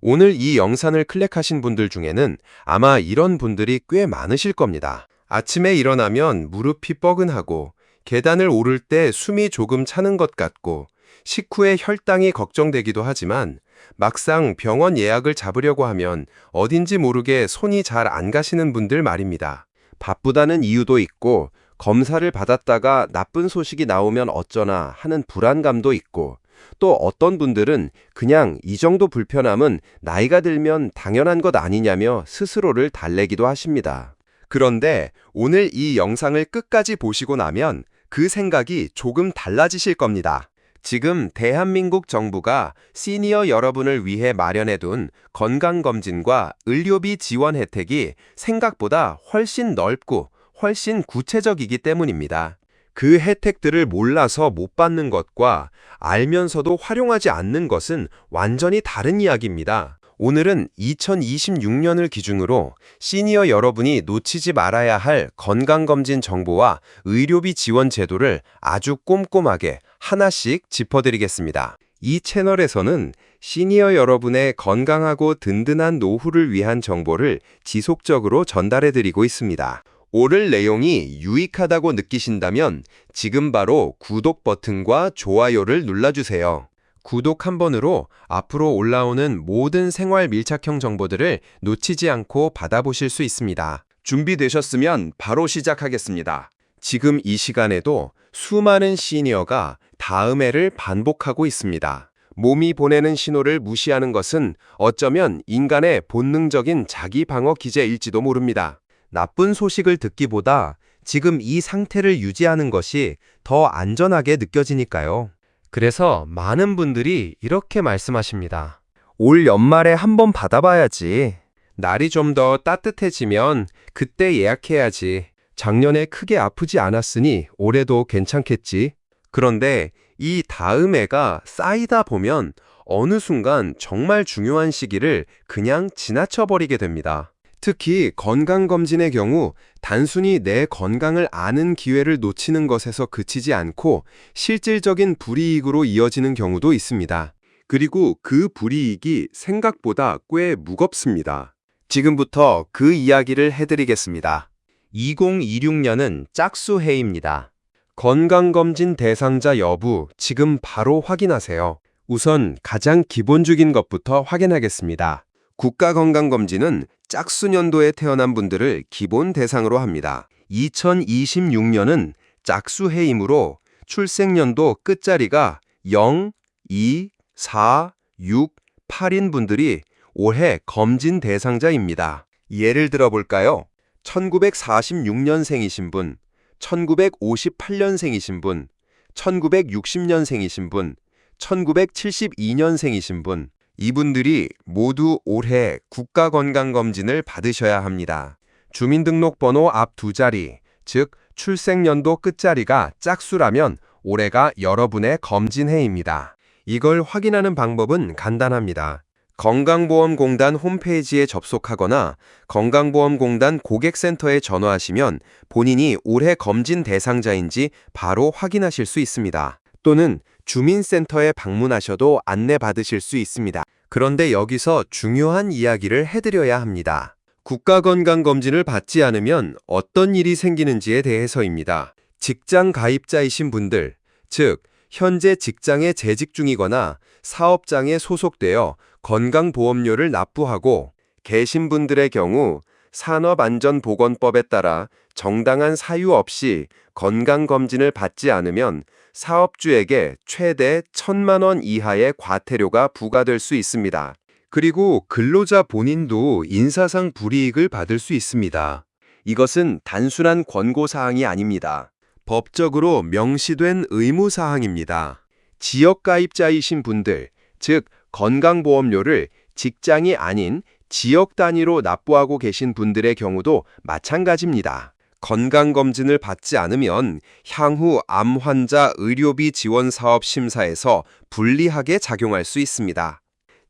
오늘 이 영상을 클릭하신 분들 중에는 아마 이런 분들이 꽤 많으실 겁니다. 아침에 일어나면 무릎이 뻐근하고 계단을 오를 때 숨이 조금 차는 것 같고 식후에 혈당이 걱정되기도 하지만 막상 병원 예약을 잡으려고 하면 어딘지 모르게 손이 잘 안 가시는 분들 말입니다. 바쁘다는 이유도 있고 검사를 받았다가 나쁜 소식이 나오면 어쩌나 하는 불안감도 있고 또 어떤 분들은 그냥 이 정도 불편함은 나이가 들면 당연한 것 아니냐며 스스로를 달래기도 하십니다. 그런데 오늘 이 영상을 끝까지 보시고 나면 그 생각이 조금 달라지실 겁니다. 지금 대한민국 정부가 시니어 여러분을 위해 마련해둔 건강검진과 의료비 지원 혜택이 생각보다 훨씬 넓고 훨씬 구체적이기 때문입니다. 그 혜택들을 몰라서 못 받는 것과 알면서도 활용하지 않는 것은 완전히 다른 이야기입니다. 오늘은 2026년을 기준으로 시니어 여러분이 놓치지 말아야 할 건강검진 정보와 의료비 지원 제도를 아주 꼼꼼하게 하나씩 짚어드리겠습니다. 이 채널에서는 시니어 여러분의 건강하고 든든한 노후를 위한 정보를 지속적으로 전달해드리고 있습니다. 오늘 내용이 유익하다고 느끼신다면 지금 바로 구독 버튼과 좋아요를 눌러주세요. 구독 한 번으로 앞으로 올라오는 모든 생활 밀착형 정보들을 놓치지 않고 받아보실 수 있습니다. 준비되셨으면 바로 시작하겠습니다. 지금 이 시간에도 수많은 시니어가 다음 해를 반복하고 있습니다. 몸이 보내는 신호를 무시하는 것은 어쩌면 인간의 본능적인 자기 방어 기제일지도 모릅니다. 나쁜 소식을 듣기보다 지금 이 상태를 유지하는 것이 더 안전하게 느껴지니까요. 그래서 많은 분들이 이렇게 말씀하십니다. 올 연말에 한번 받아봐야지. 날이 좀 더 따뜻해지면 그때 예약해야지. 작년에 크게 아프지 않았으니 올해도 괜찮겠지. 그런데 이 다음 해가 쌓이다 보면 어느 순간 정말 중요한 시기를 그냥 지나쳐버리게 됩니다. 특히 건강검진의 경우 단순히 내 건강을 아는 기회를 놓치는 것에서 그치지 않고 실질적인 불이익으로 이어지는 경우도 있습니다. 그리고 그 불이익이 생각보다 꽤 무겁습니다. 지금부터 그 이야기를 해드리겠습니다. 2026년은 짝수해입니다. 건강검진 대상자 여부 지금 바로 확인하세요. 우선 가장 기본적인 것부터 확인하겠습니다. 국가건강검진은 짝수년도에 태어난 분들을 기본 대상으로 합니다. 2026년은 짝수해이므로 출생년도 끝자리가 0, 2, 4, 6, 8인 분들이 올해 검진 대상자입니다. 예를 들어 볼까요? 1946년생이신 분, 1958년생이신 분, 1960년생이신 분, 1972년생이신 분, 이분들이 모두 올해 국가건강검진을 받으셔야 합니다. 주민등록번호 앞 두 자리, 즉 출생연도 끝자리가 짝수라면 올해가 여러분의 검진해입니다. 이걸 확인하는 방법은 간단합니다. 건강보험공단 홈페이지에 접속하거나 건강보험공단 고객센터에 전화하시면 본인이 올해 검진 대상자인지 바로 확인하실 수 있습니다. 또는 주민센터에 방문하셔도 안내받으실 수 있습니다. 그런데 여기서 중요한 이야기를 해드려야 합니다. 국가건강검진을 받지 않으면 어떤 일이 생기는지에 대해서입니다. 직장 가입자이신 분들, 즉 현재 직장에 재직 중이거나 사업장에 소속되어 건강보험료를 납부하고 계신 분들의 경우 산업안전보건법에 따라 정당한 사유 없이 건강검진을 받지 않으면 사업주에게 최대 1,000만 원 이하의 과태료가 부과될 수 있습니다. 그리고 근로자 본인도 인사상 불이익을 받을 수 있습니다. 이것은 단순한 권고사항이 아닙니다. 법적으로 명시된 의무사항입니다. 지역가입자이신 분들, 즉 건강보험료를 직장이 아닌 지역 단위로 납부하고 계신 분들의 경우도 마찬가지입니다. 건강검진을 받지 않으면 향후 암 환자 의료비 지원 사업 심사에서 불리하게 작용할 수 있습니다.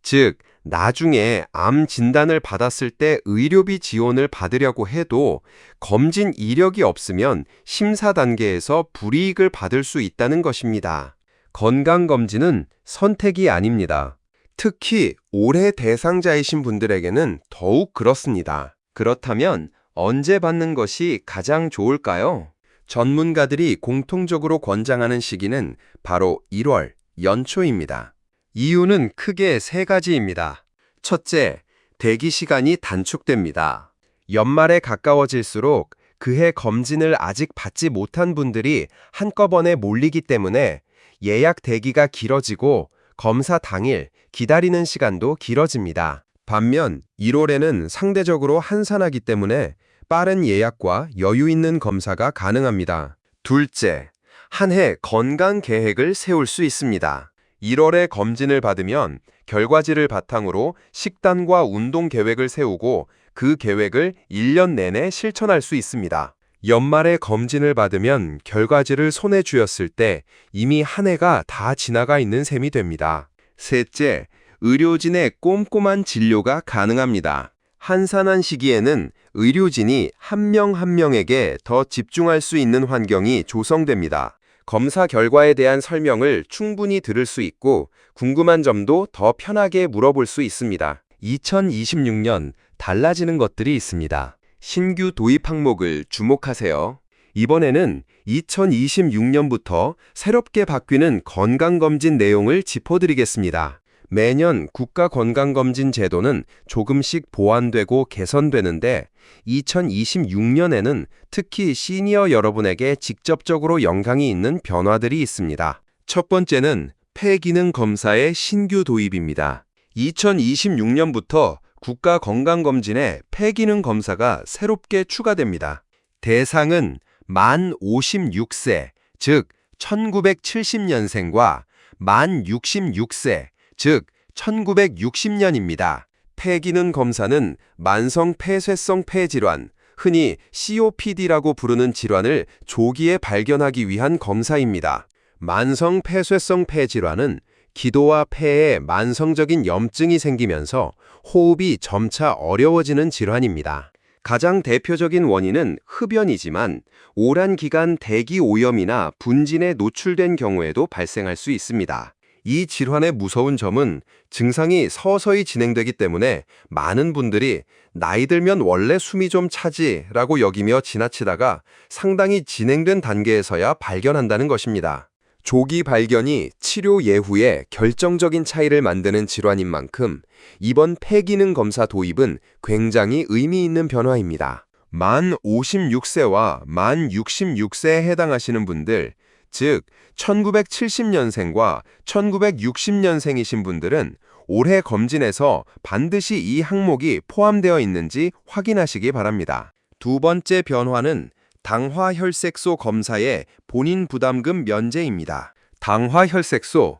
즉, 나중에 암 진단을 받았을 때 의료비 지원을 받으려고 해도 검진 이력이 없으면 심사 단계에서 불이익을 받을 수 있다는 것입니다. 건강검진은 선택이 아닙니다. 특히 올해 대상자이신 분들에게는 더욱 그렇습니다. 그렇다면 언제 받는 것이 가장 좋을까요? 전문가들이 공통적으로 권장하는 시기는 바로 1월, 연초입니다. 이유는 크게 세 가지입니다. 첫째, 대기 시간이 단축됩니다. 연말에 가까워질수록 그해 검진을 아직 받지 못한 분들이 한꺼번에 몰리기 때문에 예약 대기가 길어지고 검사 당일 기다리는 시간도 길어집니다. 반면 1월에는 상대적으로 한산하기 때문에 빠른 예약과 여유 있는 검사가 가능합니다. 둘째, 한 해 건강 계획을 세울 수 있습니다. 1월에 검진을 받으면 결과지를 바탕으로 식단과 운동 계획을 세우고 그 계획을 1년 내내 실천할 수 있습니다. 연말에 검진을 받으면 결과지를 손에 쥐었을 때 이미 한 해가 다 지나가 있는 셈이 됩니다. 셋째, 의료진의 꼼꼼한 진료가 가능합니다. 한산한 시기에는 의료진이 한 명 한 명에게 더 집중할 수 있는 환경이 조성됩니다. 검사 결과에 대한 설명을 충분히 들을 수 있고 궁금한 점도 더 편하게 물어볼 수 있습니다. 2026년 달라지는 것들이 있습니다. 신규 도입 항목을 주목하세요. 이번에는 2026년부터 새롭게 바뀌는 건강검진 내용을 짚어드리겠습니다. 매년 국가건강검진 제도는 조금씩 보완되고 개선되는데 2026년에는 특히 시니어 여러분에게 직접적으로 영향이 있는 변화들이 있습니다. 첫 번째는 폐기능 검사의 신규 도입입니다. 2026년부터 국가건강검진에 폐기능 검사가 새롭게 추가됩니다. 대상은 만 56세, 즉 1970년생과 만 66세, 즉 1960년입니다. 폐기능 검사는 만성 폐쇄성 폐질환, 흔히 COPD라고 부르는 질환을 조기에 발견하기 위한 검사입니다. 만성 폐쇄성 폐질환은 기도와 폐에 만성적인 염증이 생기면서 호흡이 점차 어려워지는 질환입니다. 가장 대표적인 원인은 흡연이지만 오랜 기간 대기 오염이나 분진에 노출된 경우에도 발생할 수 있습니다. 이 질환의 무서운 점은 증상이 서서히 진행되기 때문에 많은 분들이 나이 들면 원래 숨이 좀 차지라고 여기며 지나치다가 상당히 진행된 단계에서야 발견한다는 것입니다. 조기 발견이 치료 예후에 결정적인 차이를 만드는 질환인 만큼 이번 폐기능 검사 도입은 굉장히 의미 있는 변화입니다. 만 56세와 만 66세에 해당하시는 분들, 즉 1970년생과 1960년생이신 분들은 올해 검진에서 반드시 이 항목이 포함되어 있는지 확인하시기 바랍니다. 두 번째 변화는 당화혈색소 검사의 본인 부담금 면제입니다. 당화혈색소,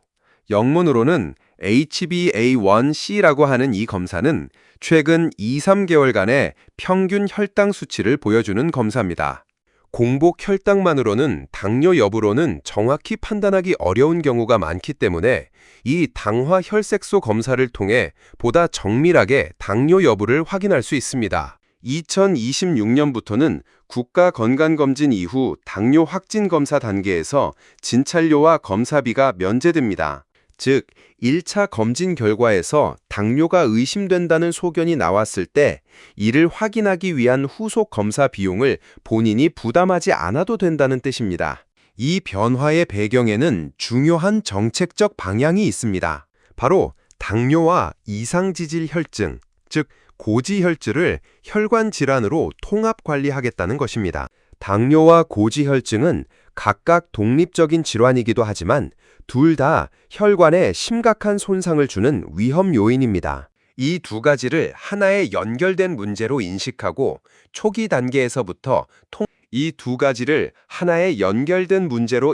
영문으로는 HbA1c라고 하는 이 검사는 최근 2-3개월간의 평균 혈당 수치를 보여주는 검사입니다. 공복 혈당만으로는 당뇨 여부로는 정확히 판단하기 어려운 경우가 많기 때문에 이 당화혈색소 검사를 통해 보다 정밀하게 당뇨 여부를 확인할 수 있습니다. 2026년부터는 국가건강검진 이후 당뇨 확진 검사 단계에서 진찰료와 검사비가 면제됩니다. 즉, 1차 검진 결과에서 당뇨가 의심된다는 소견이 나왔을 때 이를 확인하기 위한 후속 검사 비용을 본인이 부담하지 않아도 된다는 뜻입니다. 이 변화의 배경에는 중요한 정책적 방향이 있습니다. 바로 당뇨와 이상지질 혈증, 즉 고지혈증을 혈관 질환으로 통합 관리하겠다는 것입니다. 당뇨와 고지혈증은 각각 독립적인 질환이기도 하지만 둘 다 혈관에 심각한 손상을 주는 위험 요인입니다. 이 두 가지를 하나의 연결된 문제로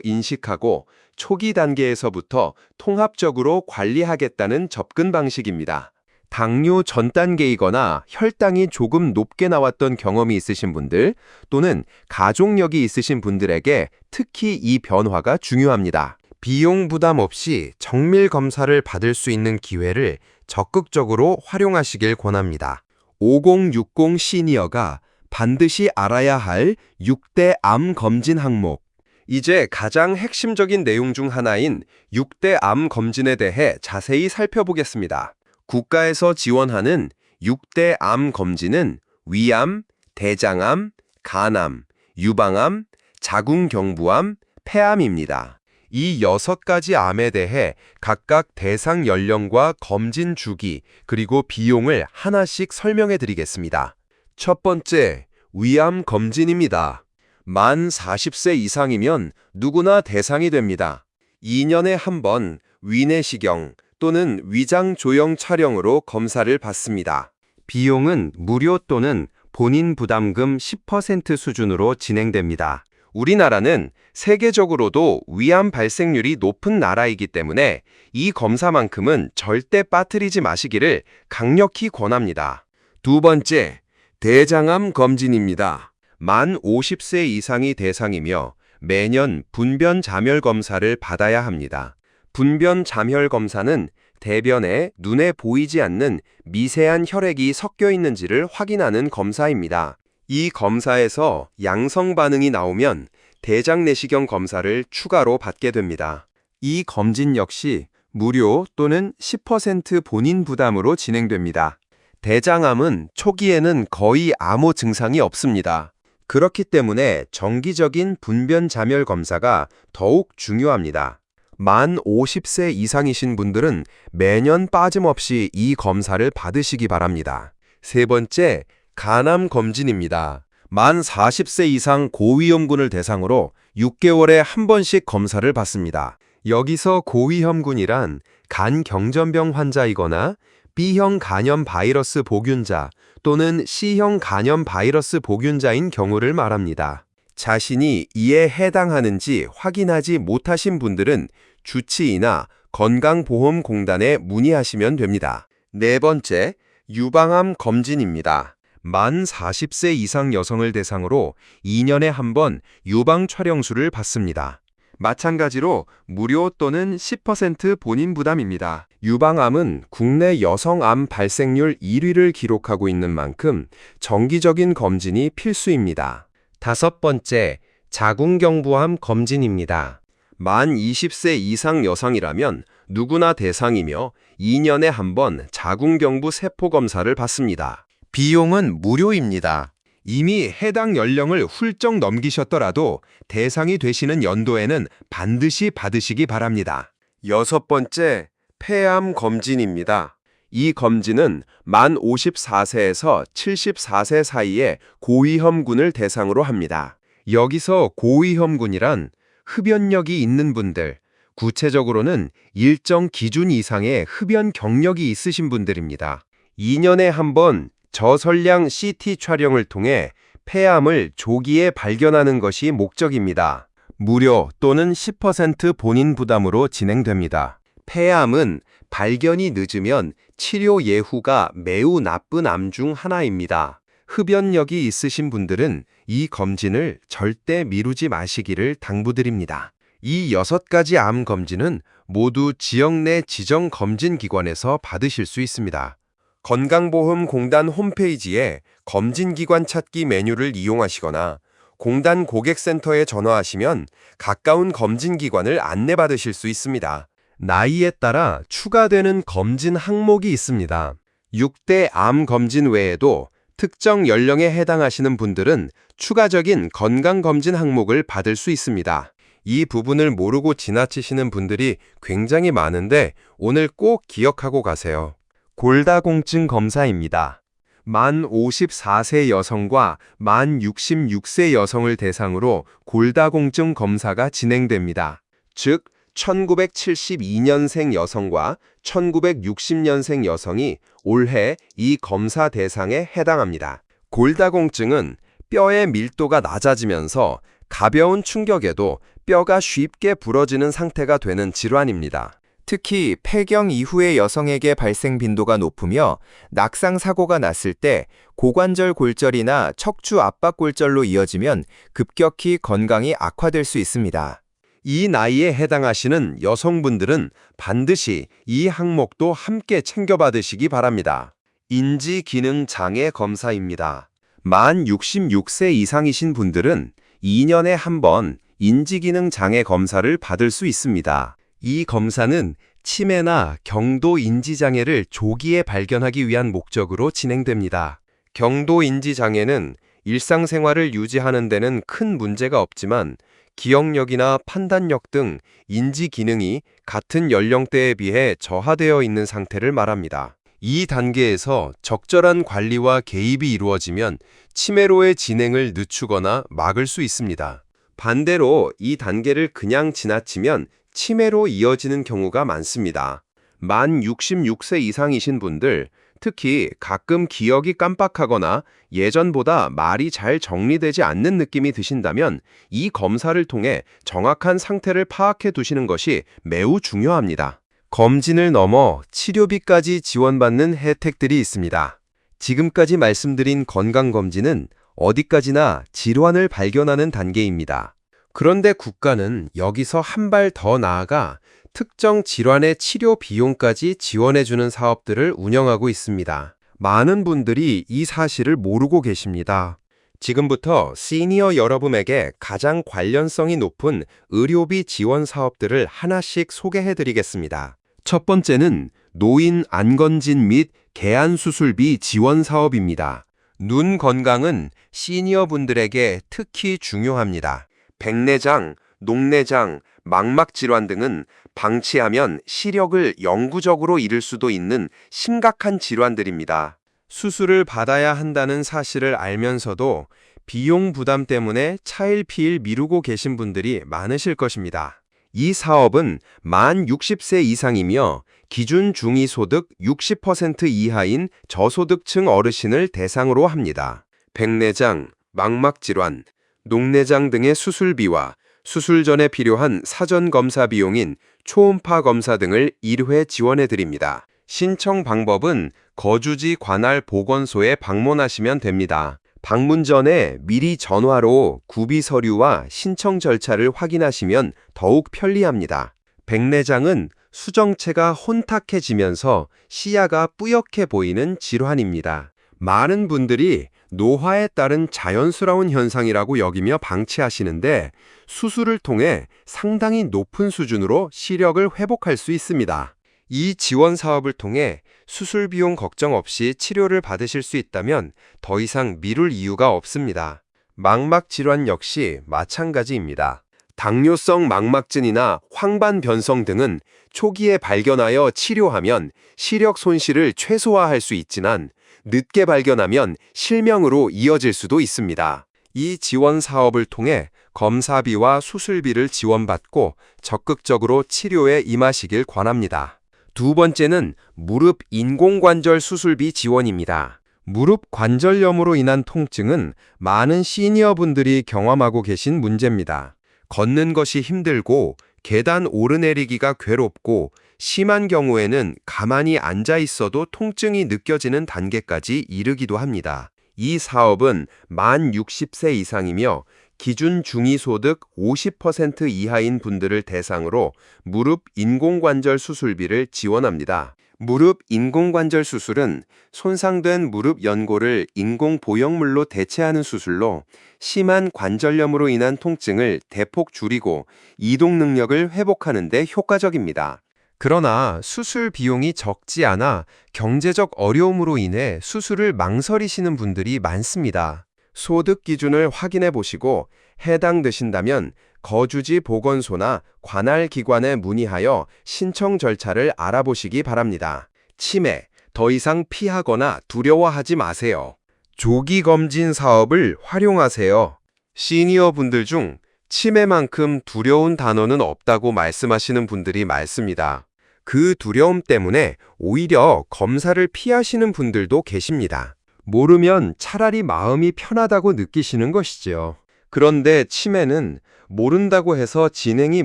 인식하고 초기 단계에서부터 통합적으로 관리하겠다는 접근 방식입니다. 당뇨 전 단계이거나 혈당이 조금 높게 나왔던 경험이 있으신 분들 또는 가족력이 있으신 분들에게 특히 이 변화가 중요합니다. 비용 부담 없이 정밀 검사를 받을 수 있는 기회를 적극적으로 활용하시길 권합니다. 5060 시니어가 반드시 알아야 할 6대 암 검진 항목. 이제 가장 핵심적인 내용 중 하나인 6대 암 검진에 대해 자세히 살펴보겠습니다. 국가에서 지원하는 6대 암 검진은 위암, 대장암, 간암, 유방암, 자궁경부암, 폐암입니다. 이 6가지 암에 대해 각각 대상 연령과 검진 주기, 그리고 비용을 하나씩 설명해 드리겠습니다. 첫 번째, 위암 검진입니다. 만 40세 이상이면 누구나 대상이 됩니다. 2년에 한 번 위내시경 또는 위장 조형 촬영으로 검사를 받습니다. 비용은 무료 또는 본인 부담금 10% 수준으로 진행됩니다. 우리나라는 세계적으로도 위암 발생률이 높은 나라이기 때문에 이 검사만큼은 절대 빠뜨리지 마시기를 강력히 권합니다. 두 번째, 대장암 검진입니다. 만 50세 이상이 대상이며 매년 분변 잠열 검사를 받아야 합니다. 분변 잠열 검사는 대변에 눈에 보이지 않는 미세한 혈액이 섞여 있는지를 확인하는 검사입니다. 이 검사에서 양성 반응이 나오면 대장 내시경 검사를 추가로 받게 됩니다. 이 검진 역시 무료 또는 10% 본인 부담으로 진행됩니다. 대장암은 초기에는 거의 아무 증상이 없습니다. 그렇기 때문에 정기적인 분변 잠열 검사가 더욱 중요합니다. 만 50세 이상이신 분들은 매년 빠짐없이 이 검사를 받으시기 바랍니다. 세 번째, 간암 검진입니다. 만 40세 이상 고위험군을 대상으로 6개월에 한 번씩 검사를 받습니다. 여기서 고위험군이란 간 경전병 환자이거나 B형 간염 바이러스 복균자 또는 C형 간염 바이러스 복균자인 경우를 말합니다. 자신이 이에 해당하는지 확인하지 못하신 분들은 주치의나 건강보험공단에 문의하시면 됩니다. 네 번째, 유방암 검진입니다. 만 40세 이상 여성을 대상으로 2년에 한 번 유방 촬영술을 받습니다. 마찬가지로 무료 또는 10% 본인 부담입니다. 유방암은 국내 여성암 발생률 1위를 기록하고 있는 만큼 정기적인 검진이 필수입니다. 다섯 번째, 자궁경부암 검진입니다. 만 20세 이상 여성이라면 누구나 대상이며 2년에 한 번 자궁경부 세포 검사를 받습니다. 비용은 무료입니다. 이미 해당 연령을 훌쩍 넘기셨더라도 대상이 되시는 연도에는 반드시 받으시기 바랍니다. 여섯 번째, 폐암 검진입니다. 이 검진은 만 54세에서 74세 사이의 고위험군을 대상으로 합니다. 여기서 고위험군이란 흡연력이 있는 분들, 구체적으로는 일정 기준 이상의 흡연 경력이 있으신 분들입니다. 2년에 한 번 저설량 CT 촬영을 통해 폐암을 조기에 발견하는 것이 목적입니다. 무료 또는 10% 본인 부담으로 진행됩니다. 폐암은 발견이 늦으면 치료 예후가 매우 나쁜 암 중 하나입니다. 흡연력이 있으신 분들은 이 검진을 절대 미루지 마시기를 당부드립니다. 이 6가지 암 검진은 모두 지역 내 지정 검진기관에서 받으실 수 있습니다. 건강보험공단 홈페이지에 검진기관 찾기 메뉴를 이용하시거나 공단 고객센터에 전화하시면 가까운 검진기관을 안내받으실 수 있습니다. 나이에 따라 추가되는 검진 항목이 있습니다. 6대 암 검진 외에도 특정 연령에 해당하시는 분들은 추가적인 건강검진 항목을 받을 수 있습니다. 이 부분을 모르고 지나치시는 분들이 굉장히 많은데 오늘 꼭 기억하고 가세요. 골다공증 검사입니다. 만 54세 여성과 만 66세 여성을 대상으로 골다공증 검사가 진행됩니다. 즉, 1972년생 여성과 1960년생 여성이 올해 이 검사 대상에 해당합니다. 골다공증은 뼈의 밀도가 낮아지면서 가벼운 충격에도 뼈가 쉽게 부러지는 상태가 되는 질환입니다. 특히 폐경 이후의 여성에게 발생 빈도가 높으며 낙상 사고가 났을 때 고관절 골절이나 척추 압박 골절로 이어지면 급격히 건강이 악화될 수 있습니다. 이 나이에 해당하시는 여성분들은 반드시 이 항목도 함께 챙겨받으시기 바랍니다. 인지기능장애 검사입니다. 만 66세 이상이신 분들은 2년에 한 번 인지기능 장애 검사를 받을 수 있습니다. 이 검사는 치매나 경도 인지 장애를 조기에 발견하기 위한 목적으로 진행됩니다. 경도 인지 장애는 일상생활을 유지하는 데는 큰 문제가 없지만 기억력이나 판단력 등 인지 기능이 같은 연령대에 비해 저하되어 있는 상태를 말합니다. 이 단계에서 적절한 관리와 개입이 이루어지면 치매로의 진행을 늦추거나 막을 수 있습니다. 반대로 이 단계를 그냥 지나치면 치매로 이어지는 경우가 많습니다. 만 66세 이상이신 분들, 특히 가끔 기억이 깜빡하거나 예전보다 말이 잘 정리되지 않는 느낌이 드신다면 이 검사를 통해 정확한 상태를 파악해 두시는 것이 매우 중요합니다. 검진을 넘어 치료비까지 지원받는 혜택들이 있습니다. 지금까지 말씀드린 건강검진은 어디까지나 질환을 발견하는 단계입니다. 그런데 국가는 여기서 한 발 더 나아가 특정 질환의 치료 비용까지 지원해주는 사업들을 운영하고 있습니다. 많은 분들이 이 사실을 모르고 계십니다. 지금부터 시니어 여러분에게 가장 관련성이 높은 의료비 지원 사업들을 하나씩 소개해드리겠습니다. 첫 번째는 노인 안검진 및 개안 수술비 지원 사업입니다. 눈 건강은 시니어 분들에게 특히 중요합니다. 백내장, 녹내장, 망막 질환 등은 방치하면 시력을 영구적으로 잃을 수도 있는 심각한 질환들입니다. 수술을 받아야 한다는 사실을 알면서도 비용 부담 때문에 차일피일 미루고 계신 분들이 많으실 것입니다. 이 사업은 만 60세 이상이며 기준 중위소득 60% 이하인 저소득층 어르신을 대상으로 합니다. 백내장, 망막 질환, 녹내장 등의 수술비와 수술 전에 필요한 사전 검사 비용인 초음파 검사 등을 1회 지원해 드립니다. 신청 방법은 거주지 관할 보건소에 방문하시면 됩니다. 방문 전에 미리 전화로 구비 서류와 신청 절차를 확인하시면 더욱 편리합니다. 백내장은 수정체가 혼탁해지면서 시야가 뿌옇게 보이는 질환입니다. 많은 분들이 노화에 따른 자연스러운 현상이라고 여기며 방치하시는데 수술을 통해 상당히 높은 수준으로 시력을 회복할 수 있습니다. 이 지원 사업을 통해 수술 비용 걱정 없이 치료를 받으실 수 있다면 더 이상 미룰 이유가 없습니다. 망막 질환 역시 마찬가지입니다. 당뇨성 망막증이나 황반변성 등은 초기에 발견하여 치료하면 시력 손실을 최소화할 수 있지만 늦게 발견하면 실명으로 이어질 수도 있습니다. 이 지원 사업을 통해 검사비와 수술비를 지원받고 적극적으로 치료에 임하시길 권합니다. 두 번째는 무릎 인공관절 수술비 지원입니다. 무릎 관절염으로 인한 통증은 많은 시니어분들이 경험하고 계신 문제입니다. 걷는 것이 힘들고 계단 오르내리기가 괴롭고 심한 경우에는 가만히 앉아 있어도 통증이 느껴지는 단계까지 이르기도 합니다. 이 사업은 만 60세 이상이며 기준 중위소득 50% 이하인 분들을 대상으로 무릎 인공관절 수술비를 지원합니다. 무릎 인공관절 수술은 손상된 무릎 연골을 인공 보형물로 대체하는 수술로 심한 관절염으로 인한 통증을 대폭 줄이고 이동 능력을 회복하는 데 효과적입니다. 그러나 수술 비용이 적지 않아 경제적 어려움으로 인해 수술을 망설이시는 분들이 많습니다. 소득 기준을 확인해 보시고 해당되신다면 거주지 보건소나 관할 기관에 문의하여 신청 절차를 알아보시기 바랍니다. 치매, 더 이상 피하거나 두려워하지 마세요. 조기 검진 사업을 활용하세요. 시니어 분들 중 치매만큼 두려운 단어는 없다고 말씀하시는 분들이 많습니다. 그 두려움 때문에 오히려 검사를 피하시는 분들도 계십니다. 모르면 차라리 마음이 편하다고 느끼시는 것이지요. 그런데 치매는 모른다고 해서 진행이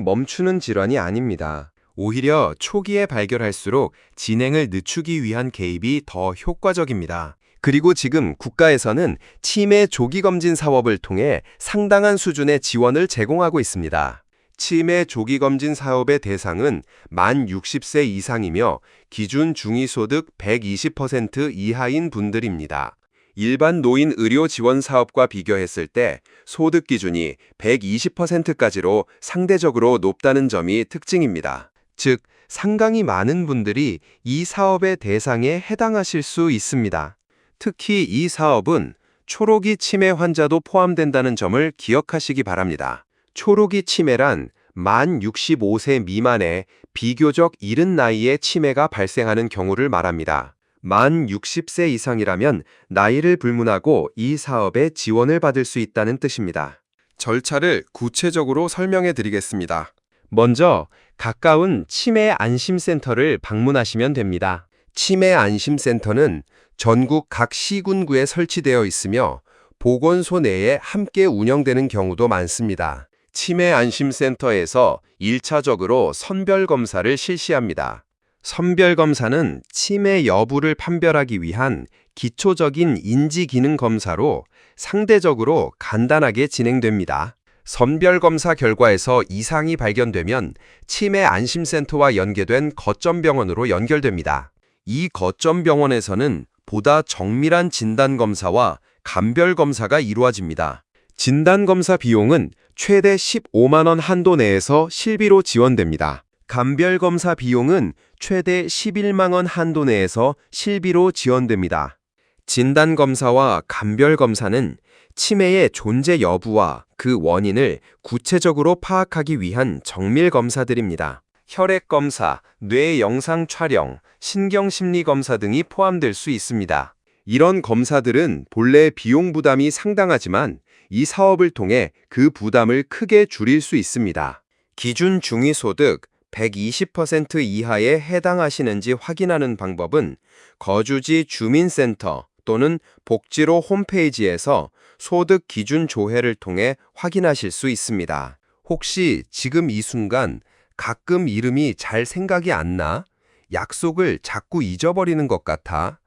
멈추는 질환이 아닙니다. 오히려 초기에 발견할수록 진행을 늦추기 위한 개입이 더 효과적입니다. 그리고 지금 국가에서는 치매 조기검진 사업을 통해 상당한 수준의 지원을 제공하고 있습니다. 치매 조기검진 사업의 대상은 만 60세 이상이며 기준 중위소득 120% 이하인 분들입니다. 일반 노인 의료 지원 사업과 비교했을 때 소득 기준이 120%까지로 상대적으로 높다는 점이 특징입니다. 즉, 상당히 많은 분들이 이 사업의 대상에 해당하실 수 있습니다. 특히 이 사업은 초록이 치매 환자도 포함된다는 점을 기억하시기 바랍니다. 초록이 치매란 만 65세 미만의 비교적 이른 나이에 치매가 발생하는 경우를 말합니다. 만 60세 이상이라면 나이를 불문하고 이 사업에 지원을 받을 수 있다는 뜻입니다. 절차를 구체적으로 설명해 드리겠습니다. 먼저 가까운 치매 안심센터를 방문하시면 됩니다. 치매 안심센터는 전국 각 시군구에 설치되어 있으며 보건소 내에 함께 운영되는 경우도 많습니다. 치매 안심센터에서 1차적으로 선별검사를 실시합니다. 선별검사는 치매 여부를 판별하기 위한 기초적인 인지기능 검사로 상대적으로 간단하게 진행됩니다. 선별검사 결과에서 이상이 발견되면 치매 안심센터와 연계된 거점병원으로 연결됩니다. 이 거점병원에서는 보다 정밀한 진단검사와 감별검사가 이루어집니다. 진단검사 비용은 최대 15만 원 한도 내에서 실비로 지원됩니다. 감별검사 비용은 최대 11만 원 한도 내에서 실비로 지원됩니다. 진단검사와 감별검사는 치매의 존재 여부와 그 원인을 구체적으로 파악하기 위한 정밀검사들입니다. 혈액검사, 뇌 영상 촬영, 신경심리검사 등이 포함될 수 있습니다. 이런 검사들은 본래 비용 부담이 상당하지만 이 사업을 통해 그 부담을 크게 줄일 수 있습니다. 기준 중위소득 120% 이하에 해당하시는지 확인하는 방법은 거주지 주민센터 또는 복지로 홈페이지에서 소득 기준 조회를 통해 확인하실 수 있습니다. 혹시 지금 이 순간 가끔 이름이 잘 생각이 안 나? 약속을 자꾸 잊어버리는 것 같아?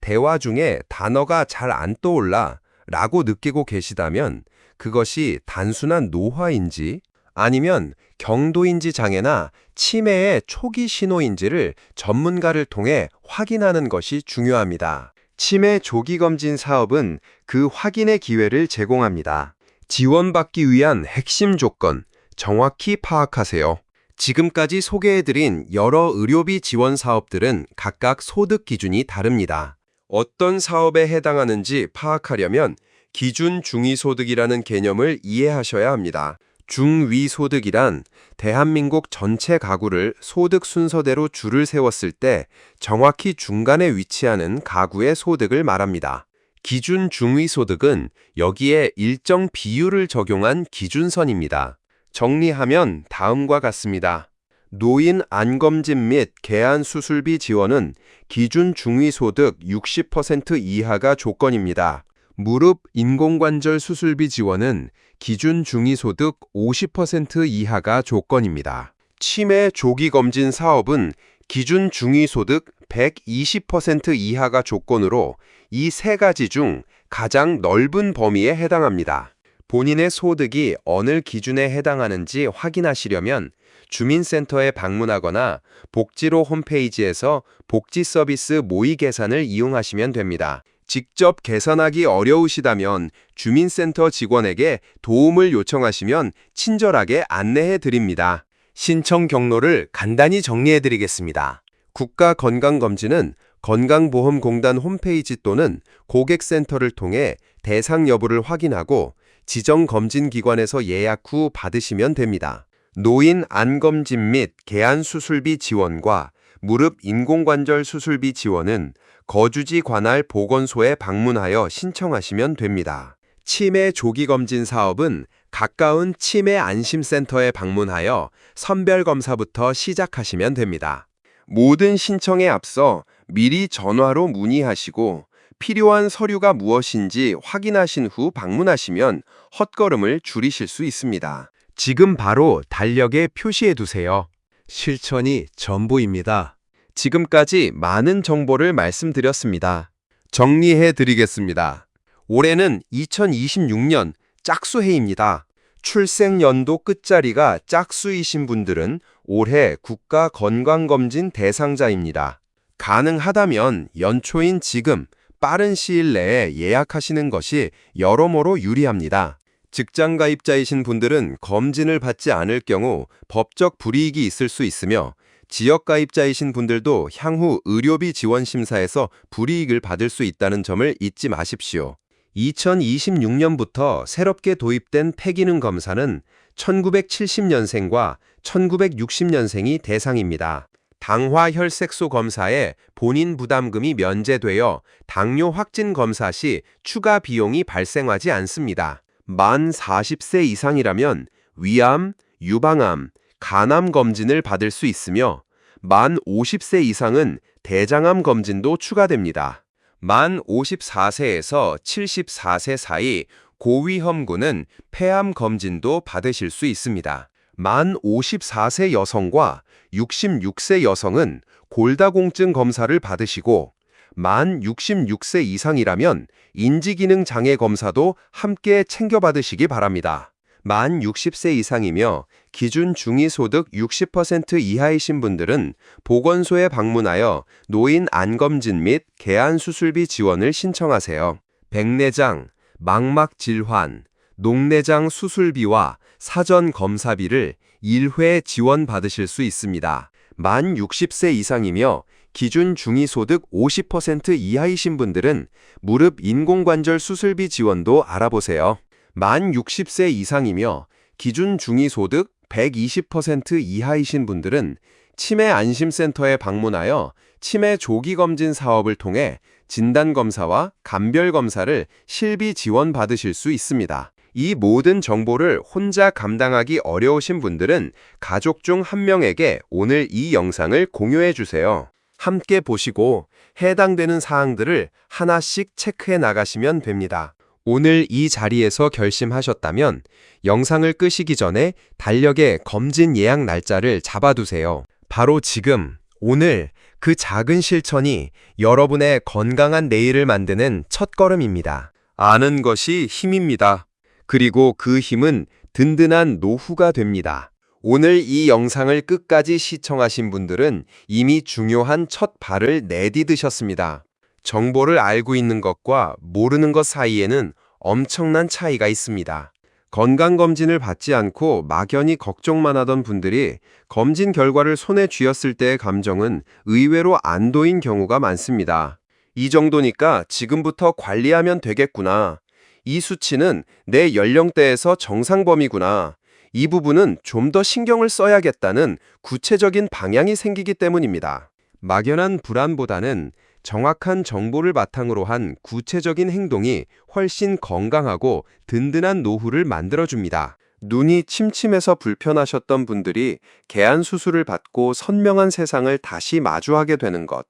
대화 중에 단어가 잘 안 떠올라? 라고 느끼고 계시다면 그것이 단순한 노화인지 아니면 경도인지 장애나 치매의 초기 신호인지를 전문가를 통해 확인하는 것이 중요합니다. 치매 조기검진 사업은 그 확인의 기회를 제공합니다. 지원받기 위한 핵심 조건, 정확히 파악하세요. 지금까지 소개해드린 여러 의료비 지원 사업들은 각각 소득 기준이 다릅니다. 어떤 사업에 해당하는지 파악하려면 기준 중위소득이라는 개념을 이해하셔야 합니다. 중위소득이란 대한민국 전체 가구를 소득 순서대로 줄을 세웠을 때 정확히 중간에 위치하는 가구의 소득을 말합니다. 기준 중위소득은 여기에 일정 비율을 적용한 기준선입니다. 정리하면 다음과 같습니다. 노인 안검진 및 개안 수술비 지원은 기준 중위소득 60% 이하가 조건입니다. 무릎 인공관절 수술비 지원은 기준 중위소득 50% 이하가 조건입니다. 치매 조기검진 사업은 기준 중위소득 120% 이하가 조건으로 이 세 가지 중 가장 넓은 범위에 해당합니다. 본인의 소득이 어느 기준에 해당하는지 확인하시려면 주민센터에 방문하거나 복지로 홈페이지에서 복지 서비스 모의 계산을 이용하시면 됩니다. 직접 계산하기 어려우시다면 주민센터 직원에게 도움을 요청하시면 친절하게 안내해 드립니다. 신청 경로를 간단히 정리해 드리겠습니다. 국가건강검진은 건강보험공단 홈페이지 또는 고객센터를 통해 대상 여부를 확인하고 지정검진기관에서 예약 후 받으시면 됩니다. 노인 안검진 및 개안 수술비 지원과 무릎 인공관절 수술비 지원은 거주지 관할 보건소에 방문하여 신청하시면 됩니다. 치매 조기검진 사업은 가까운 치매 안심센터에 방문하여 선별검사부터 시작하시면 됩니다. 모든 신청에 앞서 미리 전화로 문의하시고 필요한 서류가 무엇인지 확인하신 후 방문하시면 헛걸음을 줄이실 수 있습니다. 지금 바로 달력에 표시해 두세요. 실천이 전부입니다. 지금까지 많은 정보를 말씀드렸습니다. 정리해 드리겠습니다. 올해는 2026년 짝수해입니다. 출생연도 끝자리가 짝수이신 분들은 올해 국가건강검진 대상자입니다. 가능하다면 연초인 지금 빠른 시일 내에 예약하시는 것이 여러모로 유리합니다. 직장 가입자이신 분들은 검진을 받지 않을 경우 법적 불이익이 있을 수 있으며 지역 가입자이신 분들도 향후 의료비 지원 심사에서 불이익을 받을 수 있다는 점을 잊지 마십시오. 2026년부터 새롭게 도입된 폐기능 검사는 1970년생과 1960년생이 대상입니다. 당화 혈색소 검사에 본인 부담금이 면제되어 당뇨 확진 검사 시 추가 비용이 발생하지 않습니다. 만 40세 이상이라면 위암, 유방암, 간암 검진을 받을 수 있으며 만 50세 이상은 대장암 검진도 추가됩니다. 만 54세에서 74세 사이 고위험군은 폐암 검진도 받으실 수 있습니다. 만 54세 여성과 66세 여성은 골다공증 검사를 받으시고 만 66세 이상이라면 인지기능 장애 검사도 함께 챙겨받으시기 바랍니다. 만 60세 이상이며 기준 중위소득 60% 이하이신 분들은 보건소에 방문하여 노인 안검진 및 개안 수술비 지원을 신청하세요. 백내장, 망막 질환, 녹내장 수술비와 사전 검사비를 1회 지원받으실 수 있습니다. 만 60세 이상이며 기준 중위소득 50% 이하이신 분들은 무릎 인공관절 수술비 지원도 알아보세요. 만 60세 이상이며 기준 중위소득 120% 이하이신 분들은 치매안심센터에 방문하여 치매 조기검진 사업을 통해 진단검사와 감별검사를 실비 지원받으실 수 있습니다. 이 모든 정보를 혼자 감당하기 어려우신 분들은 가족 중 한 명에게 오늘 이 영상을 공유해 주세요. 함께 보시고 해당되는 사항들을 하나씩 체크해 나가시면 됩니다. 오늘 이 자리에서 결심하셨다면 영상을 끄시기 전에 달력에 검진 예약 날짜를 잡아두세요. 바로 지금, 오늘 그 작은 실천이 여러분의 건강한 내일을 만드는 첫걸음입니다. 아는 것이 힘입니다. 그리고 그 힘은 든든한 노후가 됩니다. 오늘 이 영상을 끝까지 시청하신 분들은 이미 중요한 첫 발을 내디드셨습니다. 정보를 알고 있는 것과 모르는 것 사이에는 엄청난 차이가 있습니다. 건강검진을 받지 않고 막연히 걱정만 하던 분들이 검진 결과를 손에 쥐었을 때의 감정은 의외로 안도인 경우가 많습니다. 이 정도니까 지금부터 관리하면 되겠구나. 이 수치는 내 연령대에서 정상 범위구나. 이 부분은 좀 더 신경을 써야겠다는 구체적인 방향이 생기기 때문입니다. 막연한 불안보다는 정확한 정보를 바탕으로 한 구체적인 행동이 훨씬 건강하고 든든한 노후를 만들어줍니다. 눈이 침침해서 불편하셨던 분들이 개안 수술을 받고 선명한 세상을 다시 마주하게 되는 것.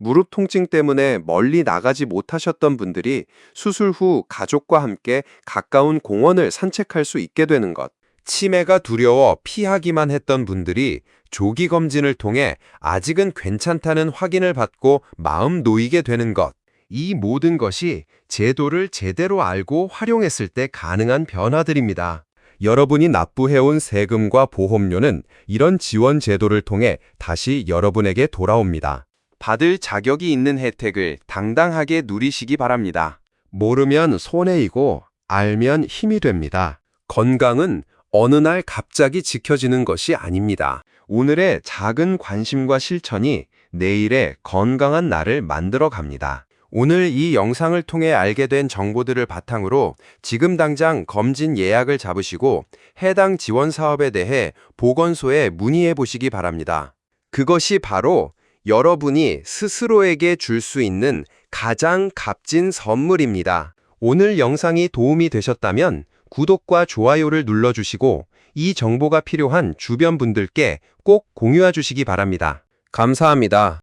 무릎 통증 때문에 멀리 나가지 못하셨던 분들이 수술 후 가족과 함께 가까운 공원을 산책할 수 있게 되는 것. 치매가 두려워 피하기만 했던 분들이 조기 검진을 통해 아직은 괜찮다는 확인을 받고 마음 놓이게 되는 것. 이 모든 것이 제도를 제대로 알고 활용했을 때 가능한 변화들입니다. 여러분이 납부해온 세금과 보험료는 이런 지원 제도를 통해 다시 여러분에게 돌아옵니다. 받을 자격이 있는 혜택을 당당하게 누리시기 바랍니다. 모르면 손해이고 알면 힘이 됩니다. 건강은 어느 날 갑자기 지켜지는 것이 아닙니다. 오늘의 작은 관심과 실천이 내일의 건강한 날을 만들어 갑니다. 오늘 이 영상을 통해 알게 된 정보들을 바탕으로 지금 당장 검진 예약을 잡으시고 해당 지원 사업에 대해 보건소에 문의해 보시기 바랍니다. 그것이 바로 여러분이 스스로에게 줄 수 있는 가장 값진 선물입니다. 오늘 영상이 도움이 되셨다면 구독과 좋아요를 눌러주시고 이 정보가 필요한 주변 분들께 꼭 공유해 주시기 바랍니다. 감사합니다.